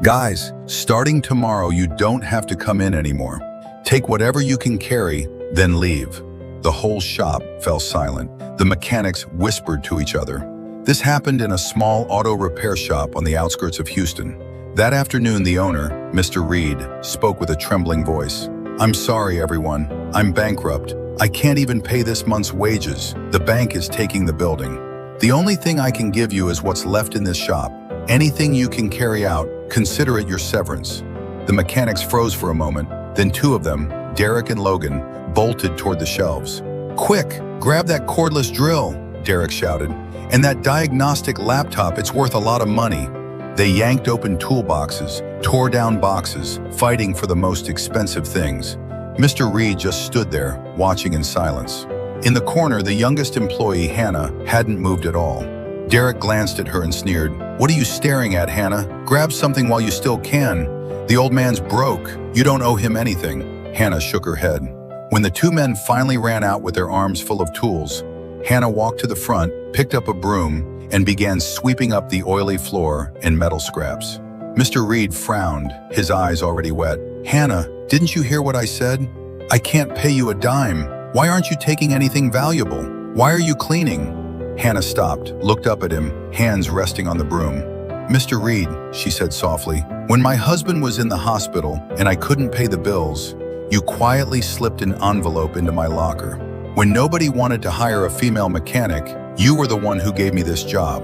Guys, starting tomorrow, you don't have to come in anymore. Take whatever you can carry, then leave. The whole shop fell silent. The mechanics whispered to each other. This happened in a small auto repair shop on the outskirts of Houston. That afternoon, the owner, Mr. Reed, spoke with a trembling voice. "I'm sorry, everyone. I'm bankrupt. I can't even pay this month's wages. The bank is taking the building. The only thing I can give you is what's left in this shop. Anything you can carry out, consider it your severance." The mechanics froze for a moment, then two of them, Derek and Logan, bolted toward the shelves. "Quick, grab that cordless drill," Derek shouted. "And that diagnostic laptop, it's worth a lot of money." They yanked open toolboxes, tore down boxes, fighting for the most expensive things. Mr. Reed just stood there, watching in silence. In the corner, the youngest employee, Hannah, hadn't moved at all. Derek glanced at her and sneered. "What are you staring at, Hannah? Grab something while you still can. The old man's broke. You don't owe him anything." Hannah shook her head. When the two men finally ran out with their arms full of tools, Hannah walked to the front, picked up a broom, and began sweeping up the oily floor and metal scraps. Mr. Reed frowned, his eyes already wet. "Hannah, didn't you hear what I said? I can't pay you a dime. Why aren't you taking anything valuable? Why are you cleaning?" Hannah stopped, looked up at him, hands resting on the broom. "Mr. Reed," she said softly, "when my husband was in the hospital and I couldn't pay the bills, you quietly slipped an envelope into my locker. When nobody wanted to hire a female mechanic, you were the one who gave me this job."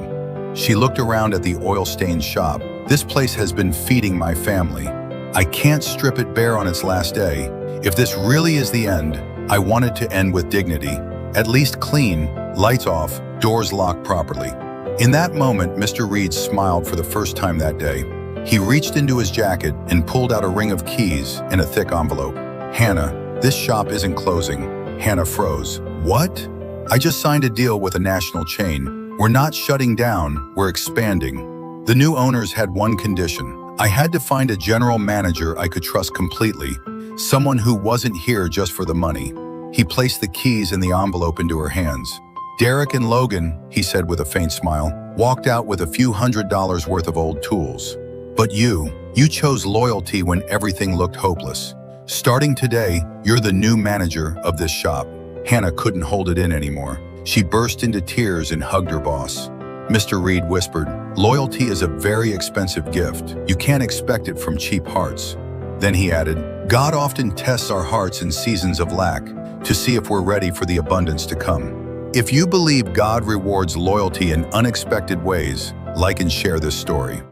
She looked around at the oil-stained shop. "This place has been feeding my family. I can't strip it bare on its last day. If this really is the end, I want it to end with dignity. At least clean, lights off, doors locked properly." In that moment, Mr. Reed smiled for the first time that day. He reached into his jacket and pulled out a ring of keys in a thick envelope. "Hannah, this shop isn't closing." Hannah froze. "What?" "I just signed a deal with a national chain. We're not shutting down, we're expanding. The new owners had one condition. I had to find a general manager I could trust completely, someone who wasn't here just for the money." He placed the keys in the envelope into her hands. "Derek and Logan," he said with a faint smile, "walked out with a few $100s worth of old tools. But you chose loyalty when everything looked hopeless. Starting today, you're the new manager of this shop." Hannah couldn't hold it in anymore. She burst into tears and hugged her boss. Mr. Reed whispered, "Loyalty is a very expensive gift. You can't expect it from cheap hearts." Then he added, "God often tests our hearts in seasons of lack to see if we're ready for the abundance to come." If you believe God rewards loyalty in unexpected ways, like and share this story.